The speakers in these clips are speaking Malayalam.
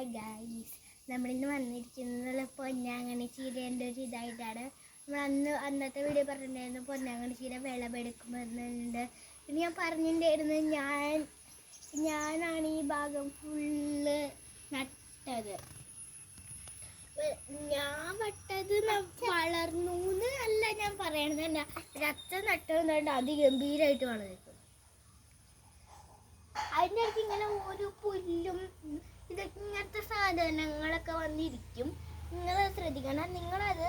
ഹായ് ഗായ്സ്, നമ്മളിന്ന് വന്നിരിക്കുന്നത് പൊന്നാങ്കണ്ണി ചീരേൻ്റെ ഒരു ഇതായിട്ടാണ്. നമ്മൾ അന്നത്തെ വീഡിയോ പറഞ്ഞിട്ടുണ്ടായിരുന്നു പൊന്നാങ്കണ്ണി ചീര വിളവെടുക്കുന്നുണ്ട്. പിന്നെ ഞാൻ പറഞ്ഞിട്ടുണ്ടായിരുന്നു ഞാനാണ് ഈ ഭാഗം ഫുള്ള് നട്ടത്. ഞാൻ നട്ടത് വളർന്നു അല്ല ഞാൻ പറയണത്, തന്നെ അച്ഛൻ നട്ടതുകൊണ്ട് അതിഗംഭീരമായിട്ട് വളർന്നു. അതിൻ്റെ അടുത്ത് ഇങ്ങനെ ഓരോ പുല്ലും ഇതൊക്കെ ഇങ്ങനത്തെ സാധനങ്ങളൊക്കെ വന്നിരിക്കും. നിങ്ങൾ ശ്രദ്ധിക്കണം, നിങ്ങളത്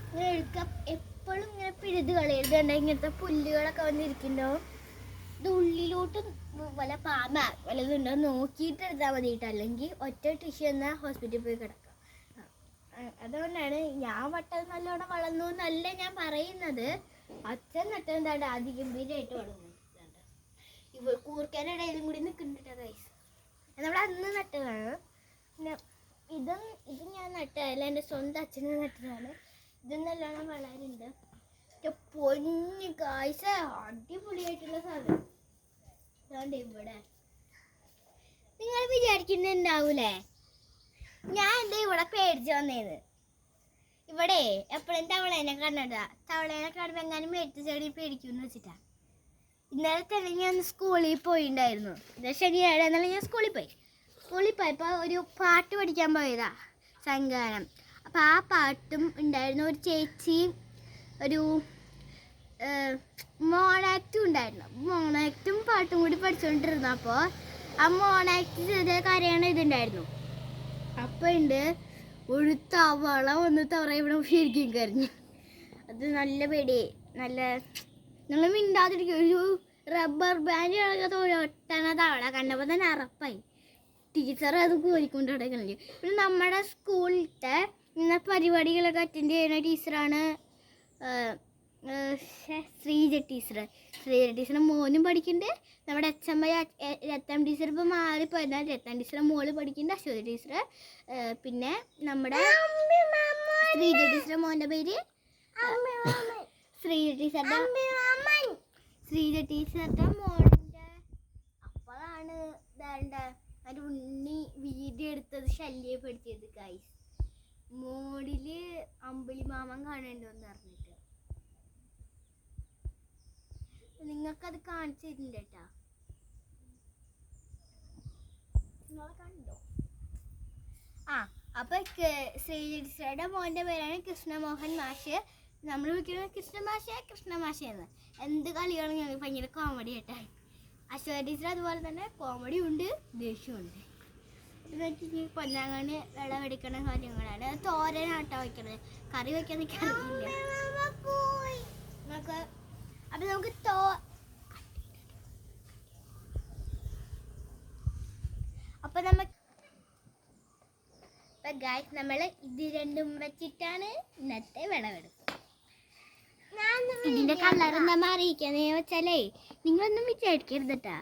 ഇങ്ങനെ എടുക്കുക. എപ്പോഴും ഇങ്ങനെ പിഴുത് കളയരുത്. ഇങ്ങനത്തെ പുല്ലുകളൊക്കെ വന്നിരിക്കുന്നുണ്ടാവും. ഇത് ഉള്ളിലോട്ട് വല്ല പാമ്പ വല്ലതുണ്ടോ നോക്കിയിട്ട് എടുത്താൽ മതിയിട്ട്, അല്ലെങ്കിൽ ഒറ്റ ടിഷ്യൂ എന്നാൽ ഹോസ്പിറ്റലിൽ പോയി കിടക്കാം. അതുകൊണ്ടാണ് ഞാൻ വട്ടത് നല്ലോണം വളർന്നു എന്നല്ല ഞാൻ പറയുന്നത്. അച്ഛൻ നട്ടത് അതിഗംഭീരമായിട്ട് വളർന്നു. കൂർക്കേൻ്റെ ഇടയിലും കൂടി നിൽക്കുന്നുണ്ട് ഗൈസ്. നമ്മൾ അന്ന് നട്ടതാണ്. പിന്നെ ഇത് ഞാൻ നട്ടതല്ല, എൻ്റെ സ്വന്തം അച്ഛനെ നട്ടതാണ്. ഇത് നല്ലോണം വളരുന്നുണ്ട്. പൊന്ന് ഗൈസ്, അടിപൊളിയായിട്ടുള്ള സാധനം. അതുകൊണ്ട് ഇവിടെ നിങ്ങൾ വിചാരിക്കുന്നുണ്ടാവൂലേ ഞാൻ എന്താ ഇവിടെ പേടിച്ച് വന്നേന്ന്. ഇവിടെ എപ്പോഴും തവളേനെ കണ്ടിട്ടാ. തവളേനെ കാണുമ്പോൾ എങ്ങാനും മേടിച്ച ചെടി പേടിക്കുമെന്ന് വെച്ചിട്ടാ. ഇന്നലെ തന്നെ ഞാൻ സ്കൂളിൽ പോയിണ്ടായിരുന്നു. ശനിയാഴ്ച എന്നാലും ഞാൻ സ്കൂളിൽ പോയപ്പോൾ ഒരു പാട്ട് പഠിക്കാൻ പോയതാ, സംഗാനം. അപ്പോൾ ആ പാട്ടും ഉണ്ടായിരുന്നു. ഒരു ചേച്ചിയും ഒരു മോണാക്റ്റും ഉണ്ടായിരുന്നു. മോണാക്റ്റും പാട്ടും കൂടി പഠിച്ചുകൊണ്ടിരുന്നു. അപ്പോൾ ആ മോണാക്റ്റ് ചെറിയ കാര്യമാണ് ഇതുണ്ടായിരുന്നു. അപ്പോൾ ഉണ്ട് ഒരു തവള വന്ന് തവള ഇവിടെ ശരിക്കും കരഞ്ഞു. അത് നല്ല പേടി. നല്ല നമ്മൾ മിണ്ടാതിരിക്കും. ഒരു റബ്ബർ ബാൻഡ് കിടക്കാത്ത ഒട്ടണ തവള കണ്ടപ്പോൾ തന്നെ അറപ്പായി. ടീച്ചർ അത് കോരിക്കൊണ്ട് കിടക്കണില്ല. പിന്നെ നമ്മുടെ സ്കൂളിലത്തെ ഇന്ന പരിപാടികളൊക്കെ അറ്റൻഡ് ചെയ്യുന്ന ടീച്ചറാണ് ശ്രീജ ടീച്ചർ. മോനും പഠിക്കുന്നുണ്ട്. നമ്മുടെ രത്തം ടീച്ചർ ഇപ്പോൾ മാറിപ്പോയതാണ്. രത്തം ടീച്ചറെ മോള് പഠിക്കുന്നുണ്ട്, അശ്വതി ടീച്ചർ. പിന്നെ നമ്മുടെ ശ്രീജ ടീച്ചറെ മോൻ്റെ പേര് ശ്രീജ ടീച്ചറുടെ മോൻ്റെ അപ്പോഴാണ് ഒരു ഉണ്ണി വീഡിയോ എടുത്തത് ശല്യപ്പെടുത്തിയത് ഗൈസ്. മോഡില് അമ്പിളി മാമൻ കാണേണ്ടോന്ന് പറഞ്ഞിട്ട് നിങ്ങൾക്കത് കാണിച്ചിട്ടുണ്ട് കേട്ടാ. നിങ്ങളെ കണ്ടോ? അപ്പൊ ശ്രീജ ടീച്ചറുടെ മോൻ്റെ പേരാണ് കൃഷ്ണമോഹൻ മാഷ്. നമ്മൾ വിളിക്കുന്നത് കൃഷ്ണമാഷ എന്ന്. എന്ത് കളിയാണ് ഞങ്ങൾ ഭയങ്കര കോമഡി ആയിട്ടാ. അശ്വതി ടീച്ചർ അതുപോലെ തന്നെ കോമഡി ഉണ്ട്, ദേഷ്യമുണ്ട്. ഇതൊക്കെ പൊന്നാങ്കണ്ണി വിളവെടുക്കുന്ന കാര്യങ്ങളാണ്. തോരനാട്ടോ വയ്ക്കണത്, കറി വയ്ക്കാൻ എനിക്ക് അറിയില്ല. അപ്പം നമുക്ക് നമ്മൾ ഇത് രണ്ടും വെച്ചിട്ടാണ് ഇന്നത്തെ വിളവെടുപ്പ്. ഇതിന്റെ കളർ എന്താ മാറിയിരിക്കാന്ന് വെച്ചാലേ നിങ്ങളൊന്നും വിചാരിക്കരുത് കേട്ടാ.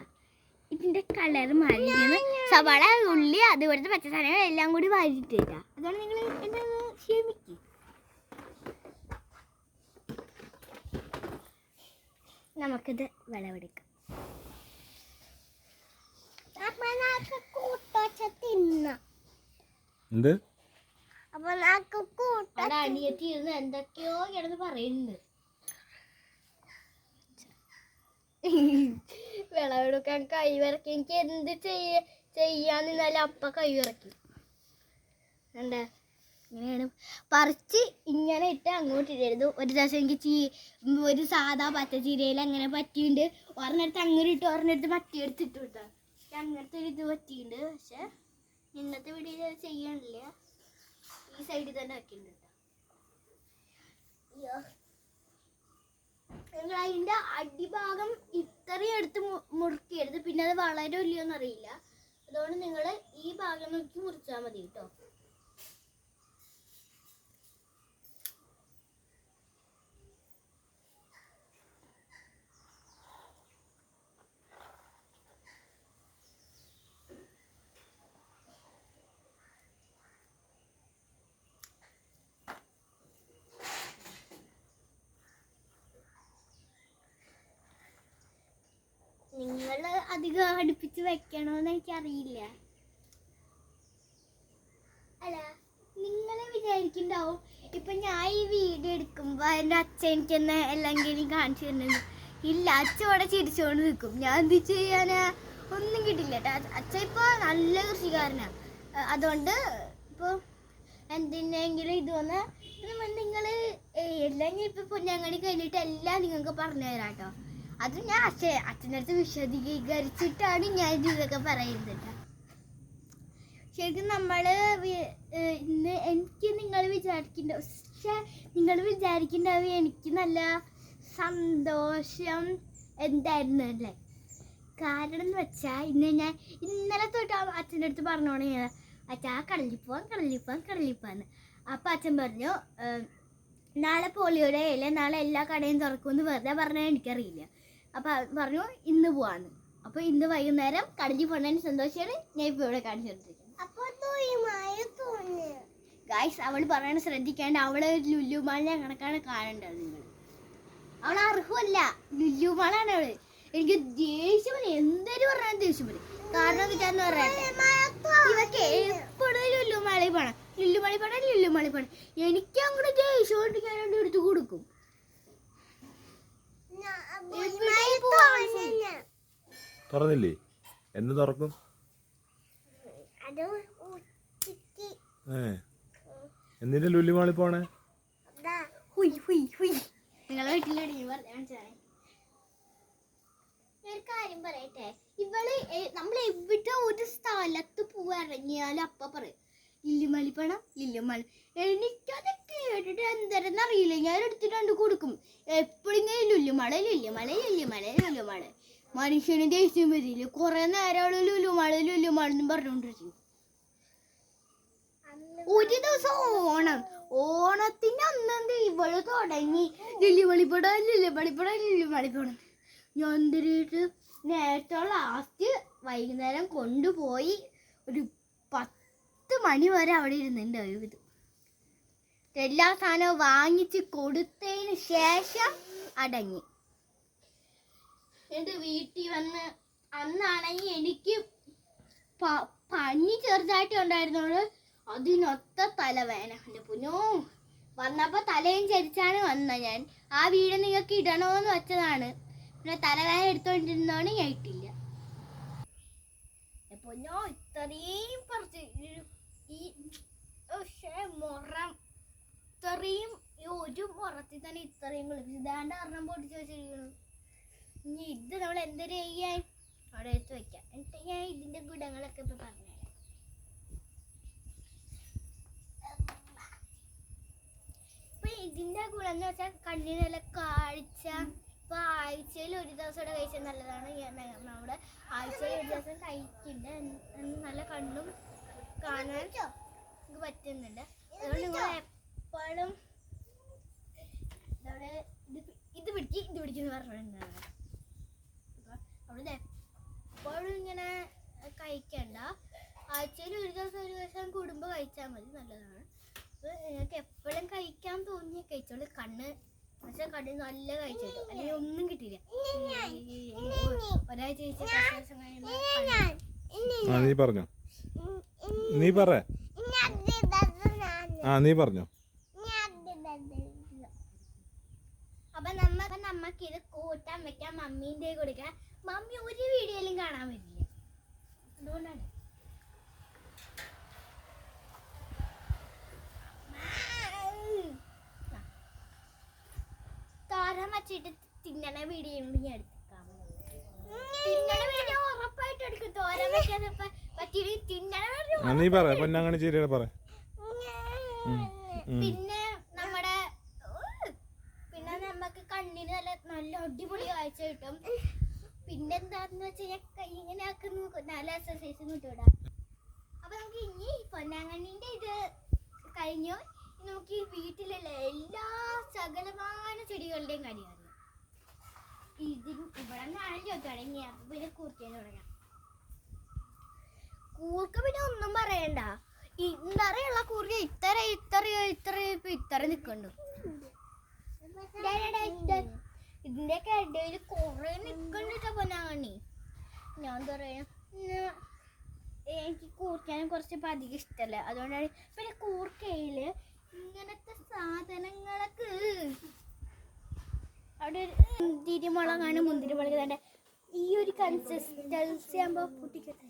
ഇതിന്റെ കളർ മാറിയിരിക്കുന്നു. സവാള, ഉള്ളി, അതുപോലത്തെ പച്ചസാധനങ്ങൾ എല്ലാം കൂടി വാരിയിട്ടാ. അതുകൊണ്ട് നിങ്ങൾ എന്നെ ക്ഷമിക്കും. നമുക്കിത് വിളവെടുക്കാം. അനിയത്തിരുന്ന് എന്തൊക്കെയോ കിടന്ന് പറയുന്നുണ്ട്. വിളവെടുക്കാൻ കൈ വിറക്കി. എനിക്ക് എന്ത് ചെയ്യാന്നിരുന്നാലും അപ്പ കൈ വിറക്കി. എന്താ ഇങ്ങനെയാണ് പറിച്ച് ഇങ്ങനെ ഇട്ട് അങ്ങോട്ട് ഇടരുത്. ഒരു ദിവസം എനിക്ക് ഒരു സാധാ പച്ചച്ചീരയിൽ അങ്ങനെ പറ്റിയിട്ടുണ്ട്. ഒരെണ്ണടുത്ത് അങ്ങനെ ഇട്ട് ഒരെണ്ണടുത്ത് മറ്റിയെടുത്തിട്ട് വിട്ടാ. അങ്ങനത്തെ ഒരു ഇത് പറ്റിയിട്ടുണ്ട്. പക്ഷെ ഇന്നത്തെ വീഡിയോ ചെയ്യണില്ല. ഈ സൈഡിൽ തന്നെ വെക്കുന്നുണ്ട്. നിങ്ങൾ അതിൻ്റെ അടിഭാഗം ഇത്രയും എടുത്ത് മുറിക്കരുത്. പിന്നെ അത് വളരോ ഇല്ലയോന്ന് അറിയില്ല. അതുകൊണ്ട് നിങ്ങൾ ഈ ഭാഗം നോക്കി മുറിച്ചാൽ മതി കേട്ടോ. നിങ്ങൾ അധികം അടുപ്പിച്ച് വെക്കണമെന്ന് എനിക്കറിയില്ല. വിചാരിക്കുന്നുണ്ടാവും ഇപ്പൊ ഞാൻ ഈ വീഡിയോ എടുക്കുമ്പോ എൻ്റെ അച്ഛൻ എനിക്കെന്നെ എല്ലാം കാണിച്ചു തരുന്നത്. ഇല്ല, അച്ഛൻ ഇവിടെ ചിരിച്ചുകൊണ്ട് നിൽക്കും. ഞാൻ എന്ത് ചെയ്യാനാ? ഒന്നും കിട്ടില്ല കേട്ടോ. അച്ഛൻ ഇപ്പൊ നല്ല കൃഷിക്കാരനാ. അതുകൊണ്ട് ഇപ്പൊ എന്തിനെങ്കിലും ഇത് വന്ന് നിങ്ങൾ എല്ലാം ഇപ്പൊ പൊന്നാങ്ങണി കഴിഞ്ഞിട്ട് എല്ലാം നിങ്ങൾക്ക് പറഞ്ഞു തരാം കേട്ടോ. അത് ഞാൻ അച്ഛൻ്റെ അടുത്ത് വിശദീകരിച്ചിട്ടാണ് ഞാൻ ഇതൊക്കെ പറയുന്നത് കേട്ടോ. ശരിക്കും നമ്മള് ഇന്ന് എനിക്ക് നിങ്ങൾ വിചാരിക്കുന്നുണ്ടാവും എനിക്ക് നല്ല സന്തോഷം എന്തായിരുന്നു അല്ലേ? കാരണം എന്ന് വെച്ചാൽ ഇന്നലെ തൊട്ട് അച്ഛൻ്റെ അടുത്ത് പറഞ്ഞോണേ, അച്ഛാ കടലിൽ പോവാന്ന്. അപ്പം അച്ഛൻ പറഞ്ഞു നാളെ പോളിയോടെ ഇല്ല, നാളെ എല്ലാ കടയും തുറക്കുമെന്ന് വെറുതെ പറഞ്ഞാൽ എനിക്കറിയില്ല. അപ്പം പറഞ്ഞു ഇന്ന് പോവാന്ന്. അപ്പോൾ ഇന്ന് വൈകുന്നേരം കടലിൽ പോകുന്നതിന് സന്തോഷമാണ് ഞാൻ ഇപ്പോൾ ഇവിടെ കാണിച്ചു കൊടുത്തിരിക്കുന്നത്. ഗായ്സ്, അവൾ പറയണ ശ്രദ്ധിക്കാണ്ട് അവള് ലുല്ലുമാളിനെ കണക്കാണ് കാണേണ്ടത്. നിങ്ങൾ അവൾ അർഹമല്ല, ലുല്ലുമാളാണ് അവള്. എനിക്ക് ദേഷ്യം വരും, എന്തൊരു പറഞ്ഞാൽ ദേഷ്യം വരും. കാരണം കിട്ടാന്ന് പറയട്ടെ, ഇവക്ക് എപ്പോഴും ലുല്ലുമാളി പോണം. എനിക്ക് അങ്ങോട്ട് ദേഷ്യം കൊണ്ട് ഞാൻ എടുത്തു കൊടുക്കും. തുറന്നില്ലേ? എന്ന് തുറക്കും? എന്തിന്റെ ലുല്ലുമാളി പോണേ? നിങ്ങളെ വീട്ടിലൊരു കാര്യം പറയട്ടെ, നമ്മൾ എവിടെ ഒരു സ്ഥലത്ത് പോവാറങ്ങിയാലും അപ്പ പറയും ലില്ലുമാളി. എനിക്കത് കേട്ടിട്ട് എന്തരെന്ന് അറിയില്ല, ഞാൻ എടുത്തിട്ട് കൊടുക്കും. എപ്പോഴിങ്ങനെ ലുല്ലുമാള. മനുഷ്യന് ദേഷ്യം വരില്ല. കുറെ നേരം അവള് ലുല്ലുമാളെന്ന് പറഞ്ഞോണ്ടിരിക്കും. ഒരു ദിവസം ഓണത്തിന്റെ അന്നെന്ത് ഇവള് തുടങ്ങി ലില്ലുമാളിപ്പട. ഞാൻ എന്തിട്ട് നേരത്തെ ലാസ്റ്റ് വൈകുന്നേരം കൊണ്ടുപോയി ഒരു 10 മണി വരെ അവിടെ ഇരുന്നുണ്ടാവും. ഇത് എല്ലാ സാധനവും വാങ്ങിച്ച് കൊടുത്തതിന് ശേഷം അടങ്ങി. എൻ്റെ വീട്ടിൽ വന്ന് അന്നാണെങ്കിൽ എനിക്ക് പനി ചെറുതായിട്ട് ഉണ്ടായിരുന്നോള്, അതിനൊത്ത തലവേന. എൻ്റെ പൊന്നോ, വന്നപ്പോൾ തലയും ചരിച്ചാണ് വന്നത്. ഞാൻ ആ വീഡിയോ നിങ്ങൾക്ക് ഇടണമെന്ന് വെച്ചതാണ്. പിന്നെ തലവേന എടുത്തോണ്ടിരുന്നോണ്ട് ഞാൻ ഇട്ടില്ല. പൊന്നോ, ഇത്രയും പറിച്ച് ഈ മുറം ഇത്രയും ഒരു മുറത്തിൽ തന്നെ ഇത്രയും കളിപ്പിച്ചു. ഇതാണ്ട് ഒരെണ്ണം പൊട്ടിച്ച് വെച്ചിരിക്കണം. ഇനി ഇത് നമ്മൾ എന്തൊരു ചെയ്യാൻ അവിടെ എടുത്ത് വെക്കാം. എന്നിട്ട് ഞാൻ ഇതിന്റെ ഗുണങ്ങളൊക്കെ ഇപ്പൊ പറഞ്ഞുതരാം. ഇപ്പൊ ഇതിന്റെ ഗുണം എന്ന് വെച്ചാൽ കണ്ണിന് നല്ല കാഴ്ച. ഇപ്പൊ ആഴ്ചയിൽ ഒരു ദിവസം ഇവിടെ കഴിച്ചാൽ നല്ലതാണ്. നമ്മുടെ ആഴ്ചയിൽ ഒരു ദിവസം കഴിക്കില്ല, നല്ല കണ്ണും കാണാൻ നമുക്ക് പറ്റുന്നുണ്ട്. അതുകൊണ്ട് നിങ്ങൾ എപ്പോഴും ഇത് പിടിക്കുന്ന പറഞ്ഞിട്ടുണ്ടാണ്. അവിടെ എപ്പോഴും ഇങ്ങനെ കഴിക്കണ്ട, ആഴ്ചയിൽ ഒരു ദിവസം കൂടുമ്പോൾ കഴിച്ചാൽ മതി, നല്ലതാണ്. അപ്പോൾ നിങ്ങൾക്ക് എപ്പോഴും കഴിക്കാൻ തോന്നിയ കഴിച്ചോളൂ. പക്ഷെ കണ്ണ് നല്ല കഴിച്ചിട്ടു, അല്ലെങ്കിൽ ഒന്നും കിട്ടിയില്ല. ഒരാഴ്ച കഴിച്ച നീ പറഞ്ഞോ? അപ്പൊ നമ്മക്ക് ഇത് കൂട്ടാൻ വെക്കാം, മമ്മീന്റെ കൊടുക്കാം. മമ്മി ഒരു വീഡിയോയിലും കാണാൻ പറ്റില്ല, അതുകൊണ്ടാണ്. തോരൻ വച്ചിട്ട് തിന്നണ വീഡിയോ ഞാൻ എടുക്കാം. തിന്നണ വീഡിയോ ഉറപ്പായിട്ട് എടുക്കും. തോരൻ വെക്കാതെ പറ്റിയിട്ട് തിന്നണ വീഡിയോ. പിന്നെ നമുക്ക് കണ്ണിന് നല്ല അടിപൊളി കാഴ്ച കിട്ടും. പിന്നെന്താന്ന് വെച്ചാൽ കൈ ഇങ്ങനെ ആക്കുന്നു, നല്ല എക്സസൈസ് കിട്ടൂടാ. അപ്പൊ നമുക്ക് ഇനി പൊന്നാങ്കണ്ണിന്റെ ഇത് കഴിഞ്ഞു. നമുക്ക് ഈ വീട്ടിലുള്ള എല്ലാ സകലമായ ചെടികളുടെയും കാര്യം അറിയാം. ഇവിടെ നിന്നാണല്ലോ തുടങ്ങിയ. അപ്പൊ പിന്നെ കൂർക്കാൻ തുടങ്ങാം. കൂർക്ക പിന്നെ ഒന്നും പറയണ്ട, ഇന്നറിയുള്ള കൂർക്ക ഇത്ര നിക്കണ്ടു. ഇതിന്റെ ഒക്കെ ഇടയിൽ കൊറേ നിക്കണ്ടിട്ട പൊന്നാങ്കണ്ണി. ഞാൻ എന്താ പറയാ, എനിക്ക് കൂർക്കാനും കുറച്ച് അധികം ഇഷ്ടമല്ല. അതുകൊണ്ടാണ്. പിന്നെ കൂർക്കയില് ഇങ്ങനത്തെ സാധനങ്ങളൊക്കെ അവിടെ തിരുമുളകാണ്. മുന്തിരിമുളക് തന്നെ ഈ ഒരു കൺസിസ്റ്റൻസി ആകുമ്പോ പൊട്ടിക്കട്ടെ.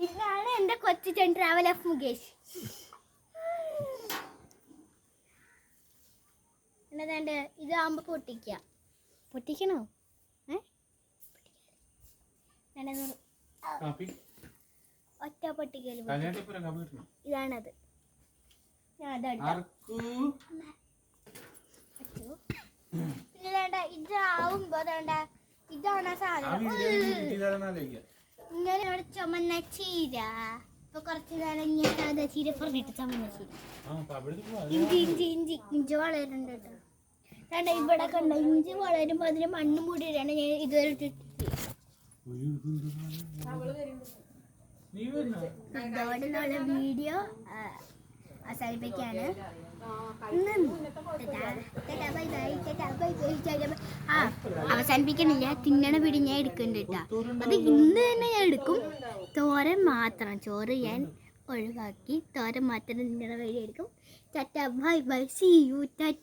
ഇതാണ് എന്റെ കൊച്ചിൻ ട്രാവൽ ഓഫ് മുകേഷ്. എന്നതാണ്ട് ഇതാകുമ്പോ പൊട്ടിക്കണോ? ഒറ്റ പൊട്ടിക്കല് ഇതാണത്. ഞാൻ പിന്നെ വേണ്ട ഇതാവുമ്പോ വേണ്ട ഇതാണ് സാധനം. ഇങ്ങനെ ഇവിടെ ചുമന്ന ചീര. ഇപ്പൊ കുറച്ച് നേരം ഇങ്ങനെ ചീര പറഞ്ഞിട്ട് ചുമന്ന ചീര. ഇഞ്ചി വളരുന്നുണ്ട് കേട്ടോ. വേണ്ട ഇവിടെ കണ്ട ഇഞ്ചി വളരുമ്പോ അതിന് മണ്ണ് മൂടിയിട്ടാണ് ഞാൻ ഇതുവരെ ഇതോടുള്ള വീഡിയോ അവസാനിപ്പിക്കുകയാണ്. അവസാനിപ്പിക്കണില്ല, തിന്നണ വീഡിയോ ഞാൻ എടുക്കുന്നുണ്ട് കേട്ടോ. അത് ഇന്ന് തന്നെ ഞാൻ എടുക്കും. തോരൻ മാത്രം, ചോറ് ഞാൻ ഒഴിവാക്കി തോരൻ മാത്രം തിന്നണ വീഡിയോ എടുക്കും. Tata bye bye, see you Tata.